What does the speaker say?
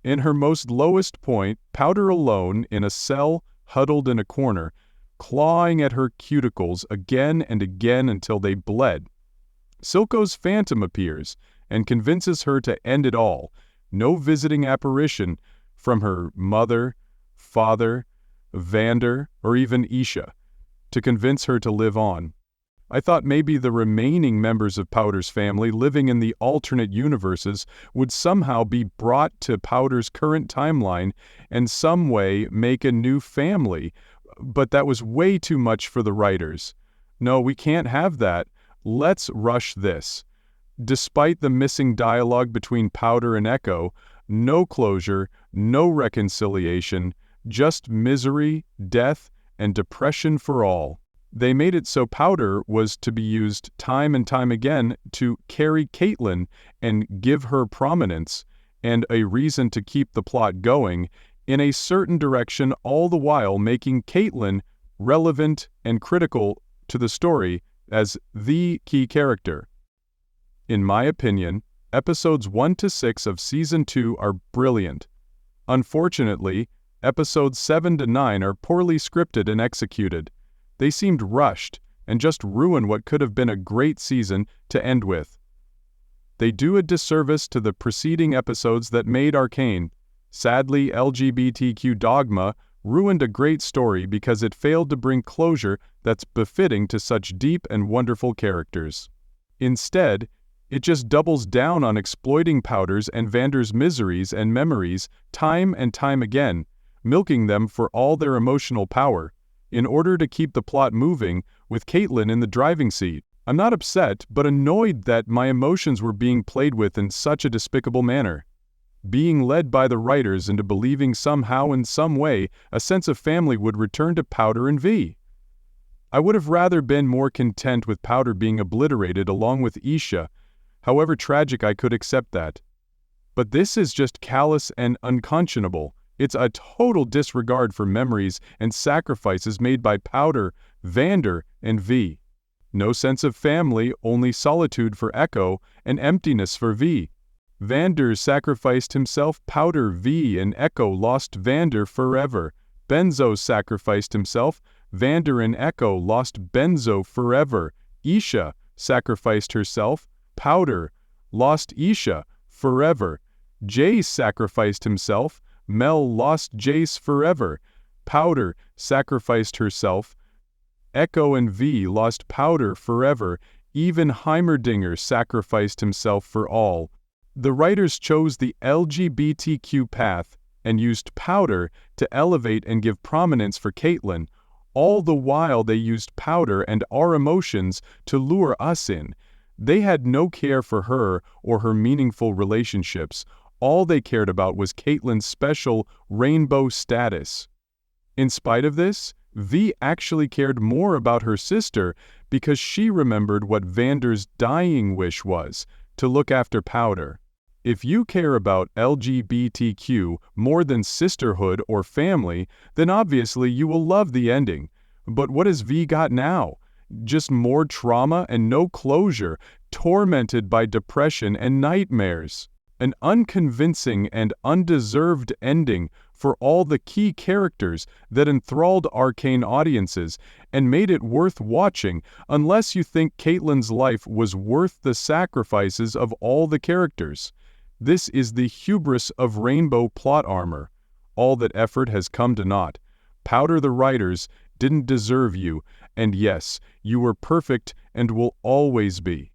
In her most lowest point, Powder alone in a cell, huddled in a corner, clawing at her cuticles again and again until they bled. Silco's phantom appears and convinces her to end it all. No visiting apparition from her mother, father, Vander, or even Isha, to convince her to live on. I thought maybe the remaining members of Powder's family living in the alternate universes would somehow be brought to Powder's current timeline and some way make a new family, but that was way too much for the writers. No, we can't have that. Let's rush this. Despite the missing dialogue between Powder and Echo, no closure, no reconciliation, just misery, death, and depression for all. They made it so Powder was to be used time and time again to carry Caitlin and give her prominence and a reason to keep the plot going in a certain direction, all the while making Caitlin relevant and critical to the story as the key character. In my opinion, episodes 1 to 6 of Season 2 are brilliant. Unfortunately, episodes 7 to 9 are poorly scripted and executed. They seemed rushed and just ruin what could have been a great season to end with. They do a disservice to the preceding episodes that made Arcane. Sadly, LGBTQ dogma ruined a great story because it failed to bring closure that's befitting to such deep and wonderful characters. Instead, it just doubles down on exploiting Powder's and Vander's miseries and memories time and time again, milking them for all their emotional power, in order to keep the plot moving with Caitlin in the driving seat. I'm not upset, but annoyed that my emotions were being played with in such a despicable manner. Being led by the writers into believing somehow in some way a sense of family would return to Powder and V. I would have rather been more content with Powder being obliterated along with Isha, however tragic I could accept that. But this is just callous and unconscionable. It's a total disregard for memories and sacrifices made by Powder, Vander, and V. No sense of family, only solitude for Echo, and emptiness for V. Vander sacrificed himself, Powder, V, and Echo lost Vander forever. Benzo sacrificed himself, Vander and Echo lost Benzo forever. Isha sacrificed herself, Powder lost Isha forever. Jace sacrificed himself, Mel lost Jace forever. Powder sacrificed herself. Echo and V lost Powder forever. Even Heimerdinger sacrificed himself for all. The writers chose the LGBTQ path and used Powder to elevate and give prominence for Caitlin, all the while they used Powder and our emotions to lure us in. They had no care for her or her meaningful relationships. All they cared about was Caitlin's special rainbow status. In spite of this, V actually cared more about her sister because she remembered what Vander's dying wish was, to look after Powder. If you care about LGBTQ more than sisterhood or family, then obviously you will love the ending. But what has V got now? Just more trauma and no closure, tormented by depression and nightmares. An unconvincing and undeserved ending for all the key characters that enthralled Arcane audiences and made it worth watching, unless you think Caitlin's life was worth the sacrifices of all the characters. This is the hubris of rainbow plot armor. All that effort has come to naught. Powder the writers didn't deserve you, and yes, you were perfect and will always be.